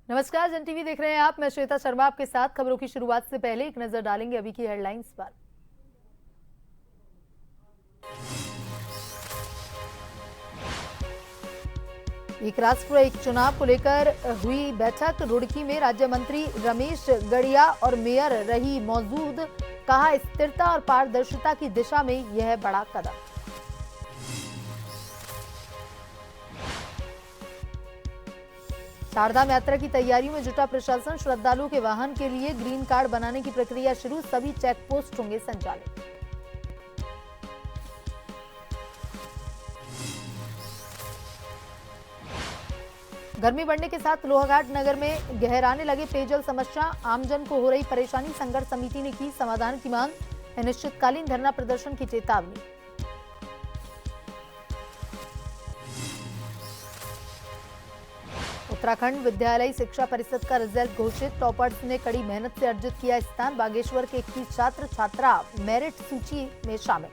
नमस्कार, जन टीवी देख रहे हैं आप। मैं श्वेता शर्मा आपके साथ। खबरों की शुरुआत से पहले एक नजर डालेंगे अभी की हेडलाइंस पर। एक राष्ट्र एक चुनाव को लेकर हुई बैठक। रुड़की में राज्य मंत्री रमेश गड़िया और मेयर रही मौजूद। कहा, स्थिरता और पारदर्शिता की दिशा में यह बड़ा कदम। चारधाम यात्रा की तैयारियों में जुटा प्रशासन। श्रद्धालुओं के वाहन के लिए ग्रीन कार्ड बनाने की प्रक्रिया शुरू। सभी चेक पोस्ट होंगे संचालित। गर्मी बढ़ने के साथ लोहाघाट नगर में गहराने लगे पेयजल समस्या। आमजन को हो रही परेशानी। संघर्ष समिति ने की समाधान की मांग। अनिश्चितकालीन धरना प्रदर्शन की चेतावनी। उत्तराखंड विद्यालय शिक्षा परिषद का रिजल्ट घोषित। टॉपर्स ने कड़ी मेहनत से अर्जित किया स्थान। बागेश्वर के 21 छात्र छात्रा मेरिट सूची में शामिल।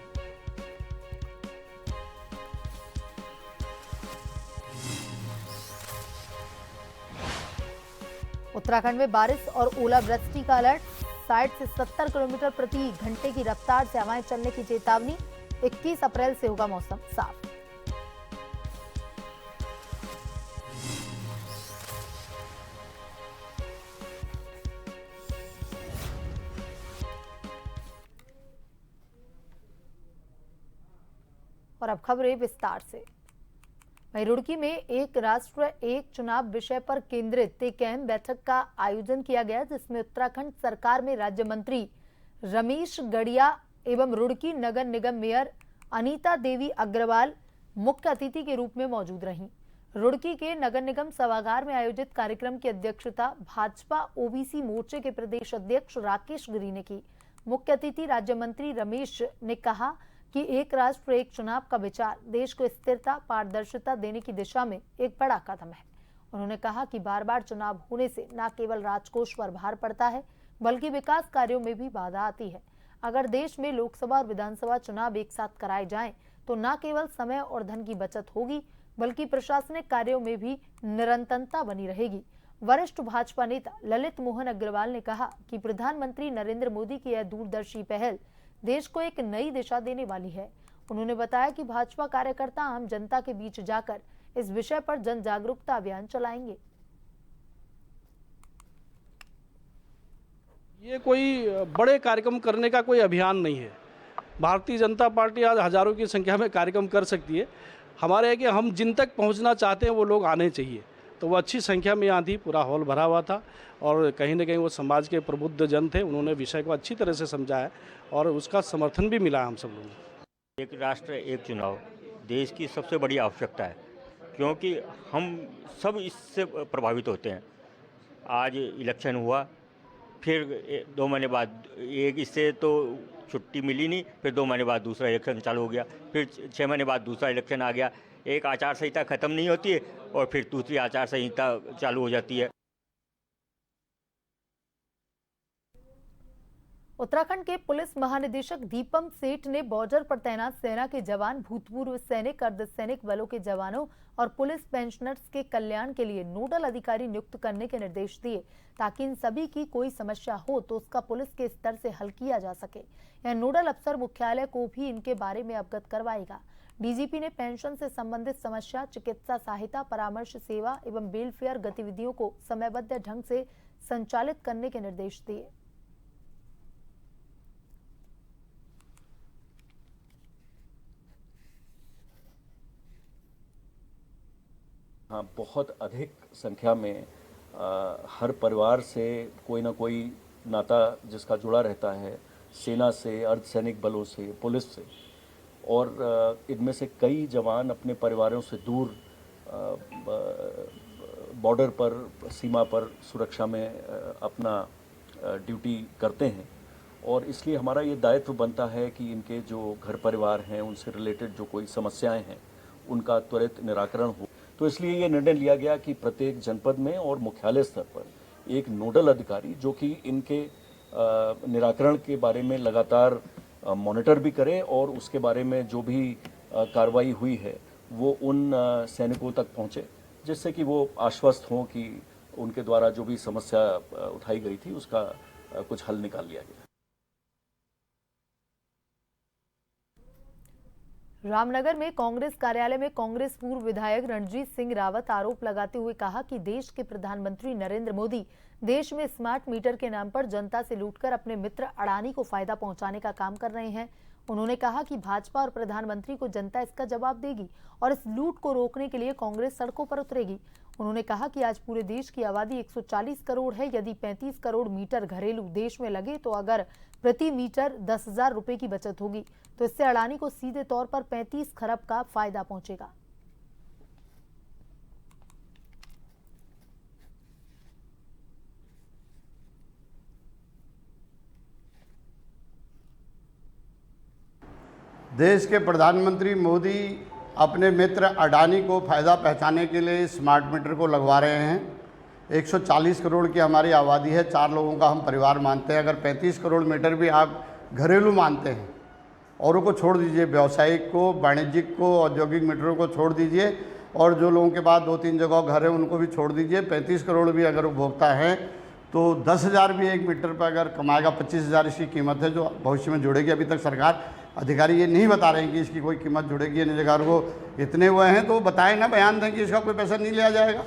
उत्तराखंड में बारिश और ओलावृष्टि का अलर्ट। 60 से 70 किलोमीटर प्रति घंटे की रफ्तार से हवाएं चलने की चेतावनी। 21 अप्रैल से होगा मौसम साफ। और अब खबरें विस्तार से। वहीं रुड़की में एक राष्ट्र एक चुनाव विषय पर केंद्रित एक अहम बैठक का आयोजन किया गया, जिसमें उत्तराखंड सरकार में राज्य मंत्री रमेश गड़िया एवं रुड़की नगर निगम मेयर अनीता देवी अग्रवाल मुख्य अतिथि के रूप में मौजूद रहीं। रुड़की के नगर निगम सभागार में आयोजित कार्यक्रम की अध्यक्षता भाजपा ओबीसी मोर्चे के प्रदेश अध्यक्ष राकेश गिरी ने की। मुख्य अतिथि राज्य मंत्री रमेश ने कहा कि एक राष्ट्र एक चुनाव का विचार देश को स्थिरता पारदर्शिता देने की दिशा में एक बड़ा कदम है। उन्होंने कहा कि बार बार चुनाव होने से न केवल राजकोष पर भार पड़ता है, बल्कि विकास कार्यों में भी बाधा आती है। अगर देश में लोकसभा और विधानसभा चुनाव एक साथ कराए जाएं, तो न केवल समय और धन की बचत होगी, बल्कि प्रशासनिक कार्यों में भी निरंतरता बनी रहेगी। वरिष्ठ भाजपा नेता ललित मोहन अग्रवाल ने कहा कि प्रधानमंत्री नरेंद्र मोदी की यह दूरदर्शी पहल देश को एक नई दिशा देने वाली है। उन्होंने बताया कि भाजपा कार्यकर्ता आम जनता के बीच जाकर इस विषय पर जन जागरूकता अभियान चलाएंगे। ये कोई बड़े कार्यक्रम करने का कोई अभियान नहीं है। भारतीय जनता पार्टी आज हजारों की संख्या में कार्यक्रम कर सकती है। हमारे है कि हम जिन तक पहुंचना चाहते हैं वो लोग आने चाहिए। तो वो अच्छी संख्या में यहाँ थी, पूरा हॉल भरा हुआ था और कहीं ना कहीं वो समाज के प्रबुद्ध जन थे। उन्होंने विषय को अच्छी तरह से समझाया और उसका समर्थन भी मिला हम सब लोगों को। एक राष्ट्र एक चुनाव देश की सबसे बड़ी आवश्यकता है, क्योंकि हम सब इससे प्रभावित होते हैं। आज इलेक्शन हुआ, फिर 2 महीने बाद एक इससे तो छुट्टी मिली नहीं, फिर 2 महीने बाद दूसरा इलेक्शन चालू हो गया, फिर 6 महीने बाद दूसरा इलेक्शन आ गया। एक आचार संहिता खत्म नहीं होती है और फिर दूसरी आचार संहिता चालू हो जाती है। उत्तराखंड के पुलिस महानिदेशक दीपम सेठ ने बॉर्डर पर तैनात सेना के जवान, भूतपूर्व सैनिक, अर्धसैनिक बलों के जवानों और पुलिस पेंशनर्स के कल्याण के लिए नोडल अधिकारी नियुक्त करने के निर्देश दिए, ताकि इन सभी की कोई समस्या हो तो उसका पुलिस के स्तर से हल किया जा सके। यह नोडल अफसर मुख्यालय को भी इनके बारे में अवगत करवाएगा। डीजीपी ने पेंशन से संबंधित समस्या, चिकित्सा सहायता, परामर्श सेवा एवं वेलफेयर गतिविधियों को समयबद्ध ढंग से संचालित करने के निर्देश दिए। हाँ, बहुत अधिक संख्या में हर परिवार से कोई ना कोई नाता जिसका जुड़ा रहता है, सेना से, अर्धसैनिक बलों से, पुलिस से, और इनमें से कई जवान अपने परिवारों से दूर बॉर्डर पर, सीमा पर सुरक्षा में अपना ड्यूटी करते हैं और इसलिए हमारा ये दायित्व बनता है कि इनके जो घर परिवार हैं उनसे रिलेटेड जो कोई समस्याएं हैं उनका त्वरित निराकरण हो। तो इसलिए ये निर्णय लिया गया कि प्रत्येक जनपद में और मुख्यालय स्तर पर एक नोडल अधिकारी जो कि इनके निराकरण के बारे में लगातार मॉनिटर भी करे और उसके बारे में जो भी कार्रवाई हुई है वो उन सैनिकों तक पहुंचे, जिससे कि वो आश्वस्त हों कि उनके द्वारा जो भी समस्या उठाई गई थी उसका कुछ हल निकाल लिया गया। रामनगर में कांग्रेस कार्यालय में कांग्रेस पूर्व विधायक रणजीत सिंह रावत आरोप लगाते हुए कहा कि देश के प्रधानमंत्री नरेंद्र मोदी देश में स्मार्ट मीटर के नाम पर जनता से लूटकर अपने मित्र अडानी को फायदा पहुंचाने का काम कर रहे हैं। उन्होंने कहा कि भाजपा और प्रधानमंत्री को जनता इसका जवाब देगी और इस लूट को रोकने के लिए कांग्रेस सड़कों पर उतरेगी। उन्होंने कहा कि आज पूरे देश की आबादी 140 करोड़ है। यदि 35 करोड़ मीटर घरेलू देश में लगे तो अगर प्रति मीटर 10,000 रुपए की बचत होगी तो इससे अडानी को सीधे तौर पर 35 खरब का फायदा पहुंचेगा। देश के प्रधानमंत्री मोदी अपने मित्र अडानी को फ़ायदा पहुंचाने के लिए स्मार्ट मीटर को लगवा रहे हैं। 140 करोड़ की हमारी आबादी है, 4 लोगों का हम परिवार मानते हैं। अगर 35 करोड़ मीटर भी आप घरेलू मानते हैं, औरों को छोड़ दीजिए, व्यावसायिक को, वाणिज्यिक को, औद्योगिक मीटरों को छोड़ दीजिए और जो लोगों के पास 2-3 जगह घर है उनको भी छोड़ दीजिए। 35 करोड़ भी अगर उपभोक्ता हैं तो 10,000 भी एक मीटर पर अगर कमाएगा, 25,000 इसकी कीमत है जो भविष्य में जुड़ेगी। अभी तक सरकार अधिकारी ये नहीं बता रहे हैं कि इसकी कोई कीमत जुड़ेगी। निजकार को इतने हुए हैं तो बताएं ना, बयान दें कि इसका कोई पैसा नहीं लिया जाएगा।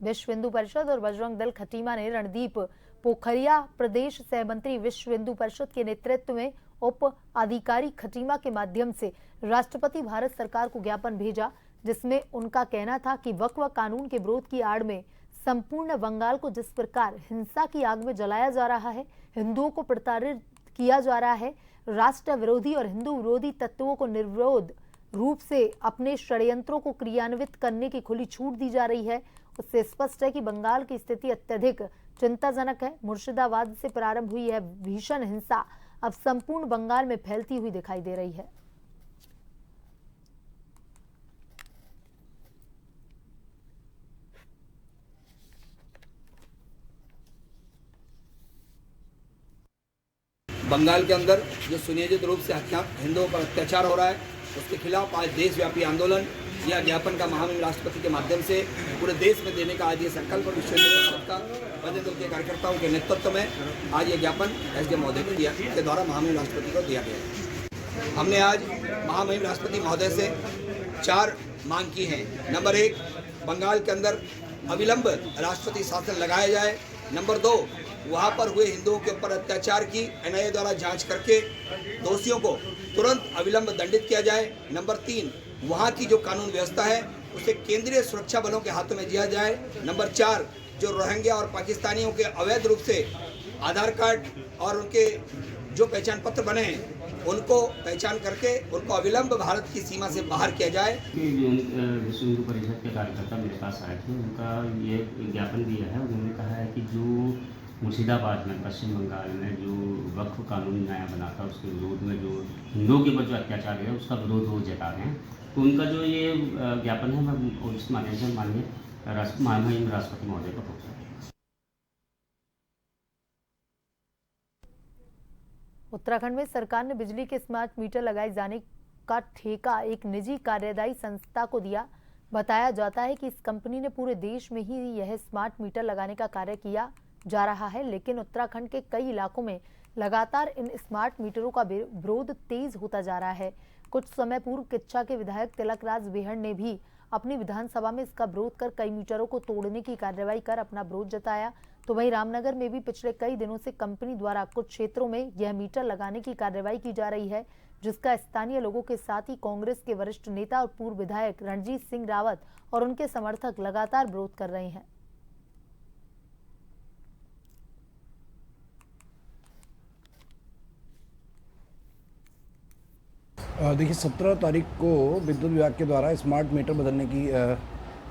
विश्व हिंदू परिषद और बजरंग दल खटीमा ने रणदीप पोखरिया प्रदेश सहमंत्री विश्व हिंदू परिषद के नेतृत्व में उप अधिकारी खटीमा के माध्यम से राष्ट्रपति भारत सरकार को ज्ञापन भेजा, जिसमें उनका कहना था कि वक्फ कानून के विरोध की आड़ में संपूर्ण बंगाल को जिस प्रकार हिंसा की आग में जलाया जा रहा है, हिंदुओं को प्रताड़ित किया जा रहा है, राष्ट्र विरोधी और हिंदू विरोधी तत्वों को निर्विरोध रूप से अपने षड्यंत्रों को क्रियान्वित करने की खुली छूट दी जा रही है, उससे स्पष्ट है कि बंगाल की स्थिति अत्यधिक चिंताजनक है। मुर्शिदाबाद से प्रारंभ हुई यह भीषण हिंसा अब संपूर्ण बंगाल में फैलती हुई दिखाई दे रही है। बंगाल के अंदर जो सुनियोजित रूप से हिंदुओं पर अत्याचार हो रहा है उसके खिलाफ आज देशव्यापी आंदोलन या ज्ञापन का महामहिम राष्ट्रपति के माध्यम से पूरे देश में देने का आज ये संकल्प विश्व हिंदू परिषद का बजरंग दल के कार्यकर्ताओं के नेतृत्व में आज ये ज्ञापन एसडी महोदय को दिया के द्वारा महामहिम राष्ट्रपति को दिया गया है। हमने आज महामहिम राष्ट्रपति महोदय से 4 मांग की हैं। नंबर 1, बंगाल के अंदर अविलंब राष्ट्रपति शासन लगाया जाए। नंबर 2, वहाँ पर हुए हिंदुओं के ऊपर अत्याचार की एनआईए द्वारा जांच करके दोषियों को तुरंत अविलंब दंडित किया जाए। नंबर 3, वहाँ की जो कानून व्यवस्था है उसे केंद्रीय सुरक्षा बलों के हाथों में दिया जाए। नंबर 4, जो रोहिंग्या और पाकिस्तानियों के अवैध रूप से आधार कार्ड और उनके जो पहचान पत्र बने हैं उनको पहचान करके उनको अविलंब भारत की सीमा से बाहर किया जाए। विश्व हिंदू परिषद के कार्यकर्ता मेरे पास आए थे, उनका ये ज्ञापन दिया है। उन्होंने कहा है कि जो मुर्शिदाबाद में पश्चिम बंगाल में जो वक्फ कानून नया बना था उसके विरोध में जो हिंदुओं के ऊपर जो अत्याचार है उसका विरोध वो जता रहे हैं। तो उनका जो ये ज्ञापन है मैं उस माध्यम से माननीय महामहिम राष्ट्रपति महोदय को पहुँचा। उत्तराखंड में सरकार ने बिजली के स्मार्ट मीटर लगाए जाने का ठेका एक निजी कार्यदायी संस्था को दिया। बताया जाता है कि इस कंपनी ने पूरे देश में ही यह स्मार्ट मीटर लगाने का कार्य किया जा रहा है, लेकिन उत्तराखंड के कई इलाकों में लगातार इन स्मार्ट मीटरों का विरोध तेज होता जा रहा है। कुछ समय पूर्व किच्छा के विधायक तिलकराज बेहड़ ने भी अपनी विधानसभा में इसका विरोध कर कई मीटरों को तोड़ने की कार्रवाई कर अपना विरोध जताया। तो वहीं रामनगर में भी पिछले कई दिनों से कंपनी द्वारा कुछ क्षेत्रों में यह मीटर लगाने की कार्रवाई की जा रही है, जिसका स्थानीय लोगों के साथ ही कांग्रेस के वरिष्ठ नेता और पूर्व विधायक रणजीत सिंह रावत और उनके समर्थक लगातार विरोध कर रहे हैं। देखिए 17 तारीख को विद्युत विभाग के द्वारा स्मार्ट मीटर बदलने की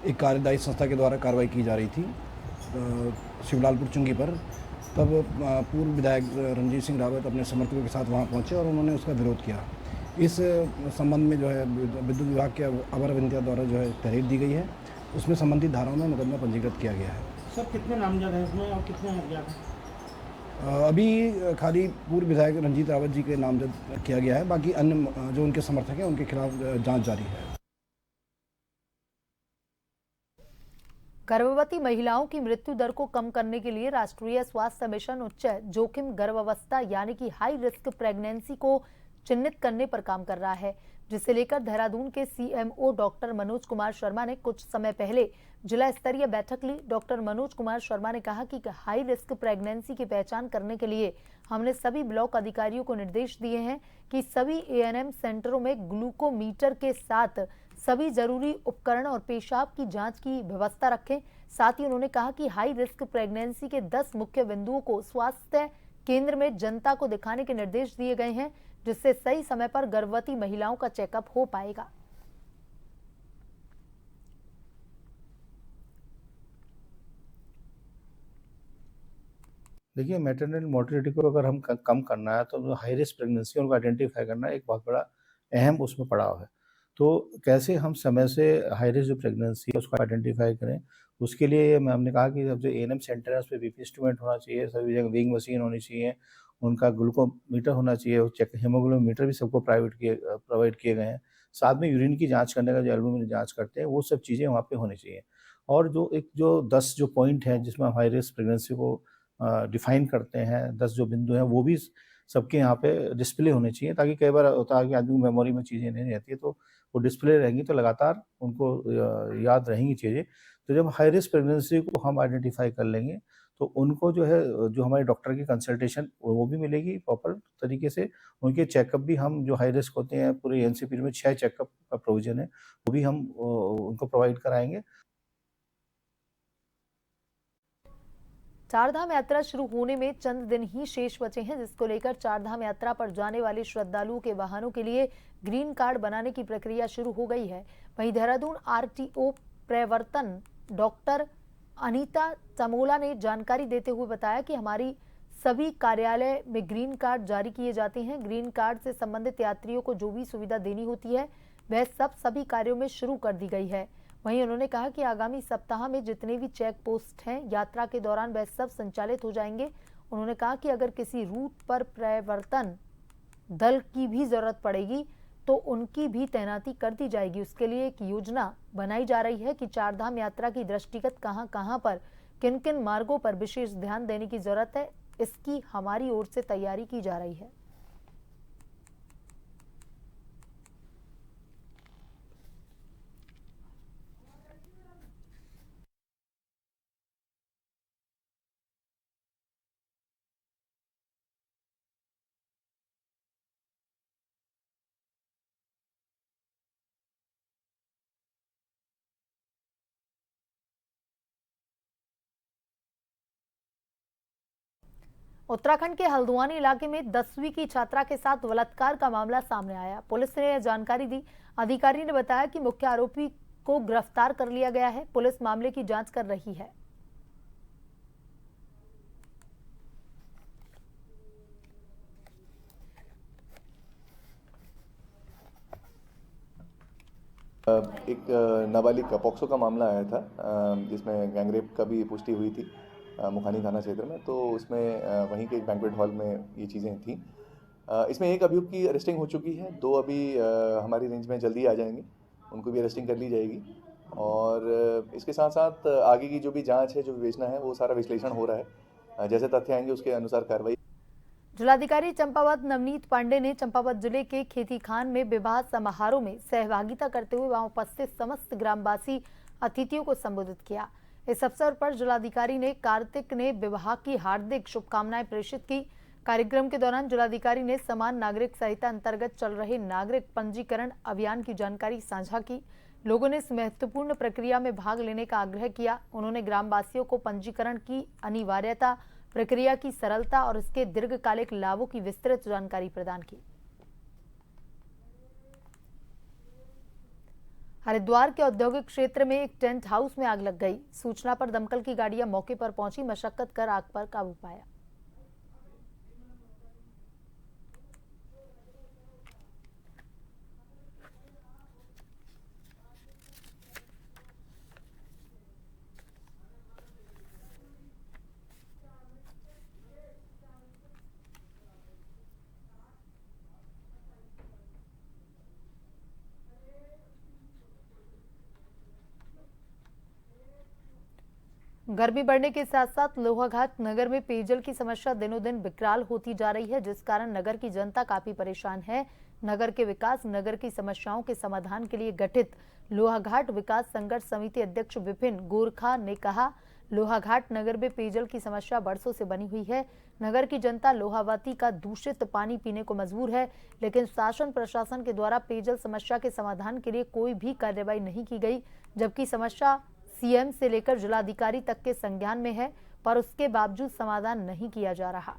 एक कार्यदायी संस्था के द्वारा कार्रवाई की जा रही थी शिवलालपुर चुंगी पर। तब पूर्व विधायक रणजीत सिंह रावत अपने समर्थकों के साथ वहां पहुंचे और उन्होंने उसका विरोध किया। इस संबंध में जो है विद्युत विभाग के अवर अभियंता द्वारा जो है तहरीर दी गई है, उसमें संबंधित धाराओं में मुकदमा पंजीकृत किया गया है। सर कितने नामजद हैं इसमें और कितने अज्ञात हैं? अभी खाली पूर्व विधायक रंजीत रावत जी के नामजद किया गया है, बाकी अन्य जो उनके समर्थक हैं उनके खिलाफ जांच जारी है। गर्भवती महिलाओं की मृत्यु दर को कम करने के लिए राष्ट्रीय स्वास्थ्य मिशन उच्च जोखिम गर्भावस्था यानी कि हाई रिस्क प्रेगनेंसी को चिन्हित करने पर काम कर रहा है, जिसे लेकर देहरादून के सीएमओ डॉक्टर मनोज कुमार शर्मा ने कुछ समय पहले जिला स्तरीय बैठक ली। डॉक्टर मनोज कुमार शर्मा ने कहा कि हाई रिस्क प्रेगनेंसी की पहचान करने के लिए हमने सभी ब्लॉक अधिकारियों को निर्देश दिए हैं कि सभी एएनएम सेंटरों में ग्लूकोमीटर के साथ सभी जरूरी उपकरण और पेशाब की जांच की व्यवस्था रखें। साथ ही उन्होंने कहा कि हाई रिस्क प्रेगनेंसी के 10 मुख्य बिंदुओं को स्वास्थ्य केंद्र में जनता को दिखाने के निर्देश दिए गए हैं, जिससे सही समय पर गर्भवती महिलाओं का चेकअप हो पाएगा। देखिए मैटरनल मोर्टेलिटी को अगर हम कम करना है तो हाई रिस्क प्रेगनेंसी उनको आइडेंटिफाई करना एक बहुत बड़ा अहम उसमें पड़ाव है। तो कैसे हम समय से हाई रिस्क जो प्रेगनेंसी है उसको आइडेंटिफाई करें, उसके लिए हमने कहा कि जो एएनएम सेंटर है उस पर बीपी इंस्ट्रूमेंट होना चाहिए, सभी जगह वेइंग मशीन होनी चाहिए, उनका ग्लूकोमीटर होना चाहिए, चेक हीमोग्लोबिन भी सबको प्रोवाइड किए गए हैं। साथ में यूरिन की जांच करने का जो एल्बुमिन जांच करते हैं वो सब चीज़ें वहाँ पे होनी चाहिए। और जो 10 जो पॉइंट हैं जिसमें हम हाई रिस्क प्रेगनेंसी को डिफाइन करते हैं, 10 जो बिंदु हैं वो भी सबके यहाँ पे डिस्प्ले होने चाहिए, ताकि कई बार होता है कि आदमी मेमोरी में चीज़ें नहीं रहती है, तो वो डिस्प्ले रहेंगी तो लगातार उनको याद रहेंगी चीज़ें। तो जब हाई रिस्क प्रेगनेंसी को हम आइडेंटिफाई कर लेंगे तो उनको जो है जो हमारे डॉक्टर की कंसल्टेशन वो भी मिलेगी प्रॉपर तरीके से। उनके चेकअप भी हम जो हाई रिस्क होते हैं पूरे एनसीपी में 6 चेकअप का प्रोविजन है, वो भी हम उनको प्रोवाइड कराएंगे। चारधाम यात्रा शुरू होने में चंद दिन ही शेष बचे हैं, जिसको लेकर चारधाम यात्रा पर जाने वाले श्रद्धालुओं के वाहनों के लिए ग्रीन कार्ड बनाने की प्रक्रिया शुरू हो गई है। वहीं देहरादून आरटीओ प्रवर्तन डॉक्टर अनीता चमोला ने जानकारी देते हुए बताया कि हमारी सभी कार्यालय में ग्रीन कार्ड जारी किए जाते हैं। ग्रीन कार्ड से संबंधित यात्रियों को जो भी सुविधा देनी होती है वह सभी कार्यों में शुरू कर दी गई है। वहीं उन्होंने कहा कि आगामी सप्ताह में जितने भी चेक पोस्ट हैं यात्रा के दौरान वह सब संचालित हो जाएंगे। उन्होंने कहा कि अगर किसी रूट पर प्रवर्तन दल की भी जरूरत पड़ेगी तो उनकी भी तैनाती कर दी जाएगी। उसके लिए एक योजना बनाई जा रही है कि चारधाम यात्रा की दृष्टिगत कहां पर किन किन मार्गों पर विशेष ध्यान देने की जरूरत है, इसकी हमारी ओर से तैयारी की जा रही है। उत्तराखंड के हल्द्वानी इलाके में 10वीं की छात्रा के साथ बलात्कार का मामला सामने आया। पुलिस ने यह जानकारी दी। अधिकारी ने बताया कि मुख्य आरोपी को गिरफ्तार कर लिया गया है। पुलिस मामले की जांच कर रही है। एक नाबालिग का पॉक्सो का मामला आया था, जिसमें गैंगरेप का भी पुष्टि हुई थी मुखानी थाना क्षेत्र में। तो उसमें वहीं के एक बैंक्वेट हॉल में ये चीज़ें थी। इसमें एक अभियुक्त की अरेस्टिंग हो चुकी है, 2 अभी हमारी रेंज में जल्दी आ जाएंगे, उनको भी अरेस्टिंग कर ली जाएगी। और इसके साथ साथ आगे की जो भी जांच है, जो विवेचना है, वो सारा विश्लेषण हो रहा है। जैसे तथ्य आएंगे उसके अनुसार कार्रवाई। जिलाधिकारी चंपावत नवनीत पांडे ने चंपावत जिले के खेती खान में विवाह समारोह में सहभागिता करते हुए वहां उपस्थित समस्त ग्रामवासी अतिथियों को संबोधित किया। इस अवसर पर जिलाधिकारी ने कार्तिक ने विवाह की हार्दिक शुभकामनाएं प्रेषित की। कार्यक्रम के दौरान जिलाधिकारी ने समान नागरिक संहिता अंतर्गत चल रहे नागरिक पंजीकरण अभियान की जानकारी साझा की। लोगों ने इस महत्वपूर्ण प्रक्रिया में भाग लेने का आग्रह किया। उन्होंने ग्रामवासियों को पंजीकरण की अनिवार्यता, प्रक्रिया की सरलता और इसके दीर्घकालिक लाभों की विस्तृत जानकारी प्रदान की। हरिद्वार के औद्योगिक क्षेत्र में एक टेंट हाउस में आग लग गई। सूचना पर दमकल की गाड़ियां मौके पर पहुंची, मशक्कत कर आग पर काबू पाया। गर्मी बढ़ने के साथ साथ लोहाघाट नगर में पेयजल की समस्या दिनों दिन विकराल होती जा रही है, जिस कारण नगर की जनता काफी परेशान है। नगर के विकास, नगर की समस्याओं के समाधान के लिए गठित लोहाघाट विकास संघर्ष समिति अध्यक्ष विपिन गोरखा ने कहा, लोहाघाट नगर में पेयजल की समस्या बरसों से बनी हुई है। नगर की जनता लोहावती का दूषित पानी पीने को मजबूर है, लेकिन शासन प्रशासन के द्वारा पेयजल समस्या के समाधान के लिए कोई भी कार्रवाई नहीं की गई, जबकि समस्या सीएम से लेकर जिलाधिकारी तक के संज्ञान में है, पर उसके बावजूद समाधान नहीं किया जा रहा।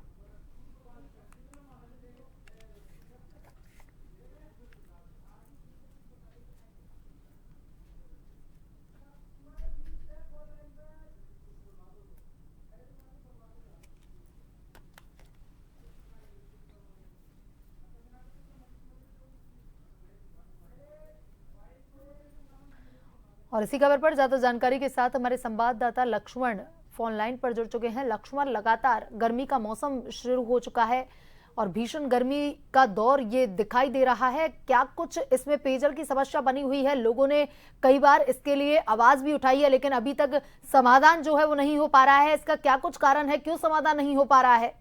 और इसी खबर पर ज्यादा जानकारी के साथ हमारे संवाददाता लक्ष्मण फोन लाइन पर जुड़ चुके हैं। लक्ष्मण, लगातार गर्मी का मौसम शुरू हो चुका है और भीषण गर्मी का दौर ये दिखाई दे रहा है। क्या कुछ इसमें पेयजल की समस्या बनी हुई है? लोगों ने कई बार इसके लिए आवाज भी उठाई है, लेकिन अभी तक समाधान जो है वो नहीं हो पा रहा है। इसका क्या कुछ कारण है, क्यों समाधान नहीं हो पा रहा है?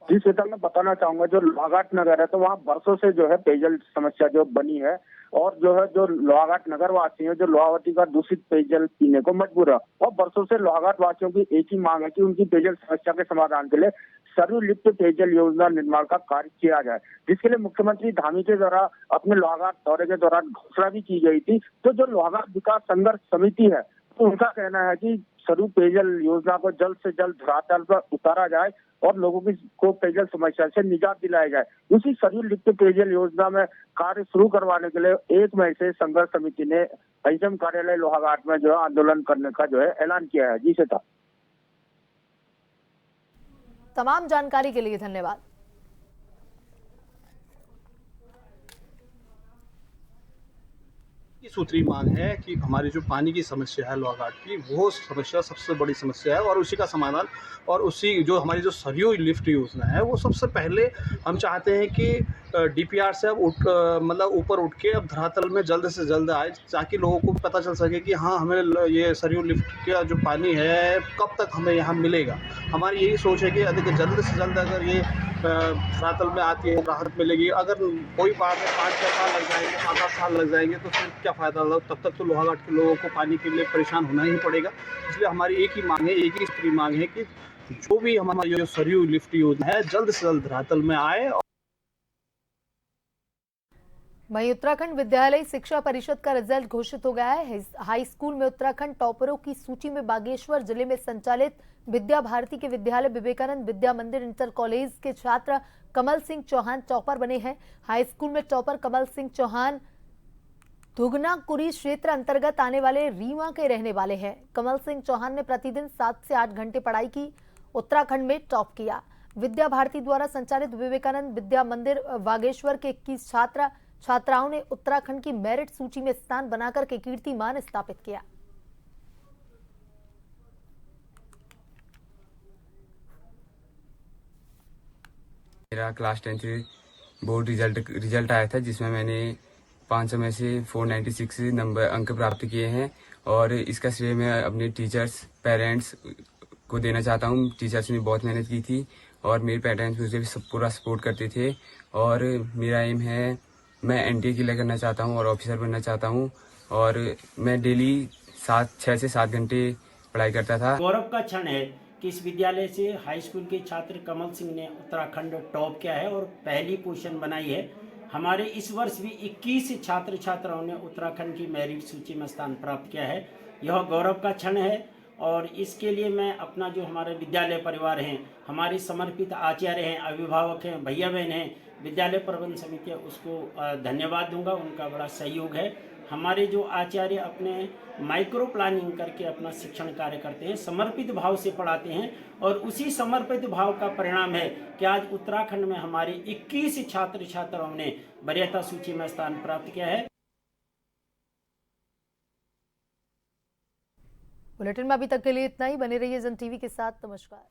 जी श्वेता, मैं बताना चाहूंगा, जो लोहाघाट नगर है तो वहाँ बरसों से जो है पेयजल समस्या जो बनी है, और जो है जो लोहाघाट नगर वासी है जो लोहावती का दूषित पेयजल पीने को मजबूर है। और बरसों से लोहाघाट वासियों की एक ही मांग है कि उनकी पेयजल समस्या के समाधान के लिए सरयू लिफ्ट पेयजल योजना निर्माण का कार्य किया जाए, जिसके लिए मुख्यमंत्री धामी के द्वारा अपने लोहाघाट दौरे के दौरान घोषणा भी की गई थी। तो जो लोहाघाट विकास संघर्ष समिति है तो उनका कहना है कि सरयू पेयजल योजना को जल्द से जल्द धरातल पर उतारा जाए और लोगों को पेयजल समस्या से निजात दिलाया जाए। उसी सरयू लिफ्ट पेयजल योजना में कार्य शुरू करवाने के लिए 1 मई से संघर्ष समिति ने एसडीएम कार्यालय लोहाघाट में जो है आंदोलन करने का जो है ऐलान किया है। जी श्वेता, तमाम जानकारी के लिए धन्यवाद। की सूत्री मांग है कि हमारी जो पानी की समस्या है लोहाघाट की, वो समस्या सबसे बड़ी समस्या है और उसी का समाधान, और उसी जो हमारी जो सरयू लिफ्ट योजना है वो सबसे पहले हम चाहते हैं कि डीपीआर से अब मतलब ऊपर उठ के अब धरातल में जल्द से जल्द आए, ताकि लोगों को पता चल सके कि हाँ, हमें ये सरयू लिफ्ट का जो पानी है कब तक हमें यहाँ मिलेगा। हमारी यही सोच है कि अधिक जल्द से जल्द अगर ये धरातल में आती है राहत मिलेगी। अगर कोई बात है 5-6 साल लग जाएंगे, 7-8 साल लग जाएंगे तो फिर क्या फ़ायदा होगा? तब तक तो लोहाघाट के लोगों को पानी के लिए परेशान होना ही पड़ेगा। इसलिए हमारी एक ही मांग है, एक ही सूत्री मांग है कि जो भी हमारी जो सरयू लिफ्ट योजना है जल्द से जल्द धरातल में आए। वहीं उत्तराखंड विद्यालय शिक्षा परिषद का रिजल्ट घोषित हो गया है। हाई स्कूल में उत्तराखंड टॉपरों की सूची में बागेश्वर जिले में संचालित विद्या भारती के विद्यालय विवेकानंद विद्या मंदिर इंटर कॉलेज के छात्र कमल सिंह चौहान टॉपर बने हैं। हाई स्कूल में टॉपर कमल सिंह चौहान दुगनाकुरी क्षेत्र अंतर्गत आने वाले रीवा के रहने वाले हैं। कमल सिंह चौहान ने प्रतिदिन 7 से 8 घंटे पढ़ाई की, उत्तराखंड में टॉप किया। विद्या भारती द्वारा संचालित विवेकानंद विद्या मंदिर बागेश्वर के 21 छात्राओं ने उत्तराखंड की मेरिट सूची में स्थान बनाकर के कीर्तिमान स्थापित किया। मेरा क्लास 10th बोर्ड रिजल्ट आया था, जिसमें मैंने 500 में से 496 नंबर अंक प्राप्त किए हैं, और इसका श्रेय मैं अपने टीचर्स, पेरेंट्स को देना चाहता हूँ। टीचर्स ने बहुत मेहनत की थी और मेरे पेरेंट्स मुझे भी पूरा सपोर्ट करते थे, और मेरा एम है मैं एनडीए क्लियर करना चाहता हूँ और ऑफिसर बनना चाहता हूँ, और मैं डेली 6 से 7 घंटे पढ़ाई करता था। गौरव का क्षण है कि इस विद्यालय से हाई स्कूल के छात्र कमल सिंह ने उत्तराखंड टॉप किया है और पहली पोजीशन बनाई है। हमारे इस वर्ष भी 21 छात्र छात्राओं ने उत्तराखंड की मेरिट सूची में स्थान प्राप्त किया है। यह गौरव का क्षण है और इसके लिए मैं अपना जो हमारे विद्यालय परिवार हैं, हमारे समर्पित आचार्य हैं, अभिभावक हैं, भैया बहन हैं, विद्यालय प्रबंध समिति है, उसको धन्यवाद दूंगा। उनका बड़ा सहयोग है। हमारे जो आचार्य अपने माइक्रो प्लानिंग करके अपना शिक्षण कार्य करते हैं, समर्पित भाव से पढ़ाते हैं और उसी समर्पित भाव का परिणाम है कि आज उत्तराखंड में हमारे 21 छात्र छात्राओं ने वरीयता सूची में स्थान प्राप्त किया है। बुलेटिन में अभी तक के लिए इतना ही। बने रहिए जन टीवी के साथ। नमस्कार।